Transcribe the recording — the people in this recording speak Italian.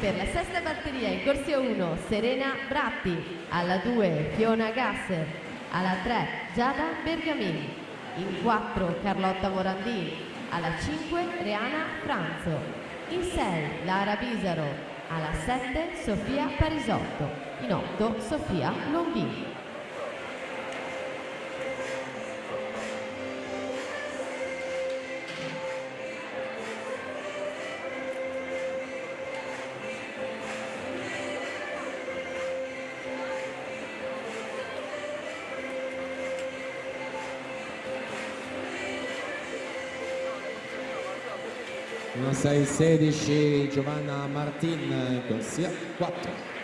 per la sesta batteria in corsia 1 Serena Bratti, alla 2 Fiona Gasser, alla 3 Giada Bergamini, in 4 Carlotta Morandini, alla 5 Reana Franzo, in 6 Lara Bisaro, alla 7 Sofia Parisotto, in 8 Sofia Longini. Una 6-16 Giovanna Martin, corsia 4.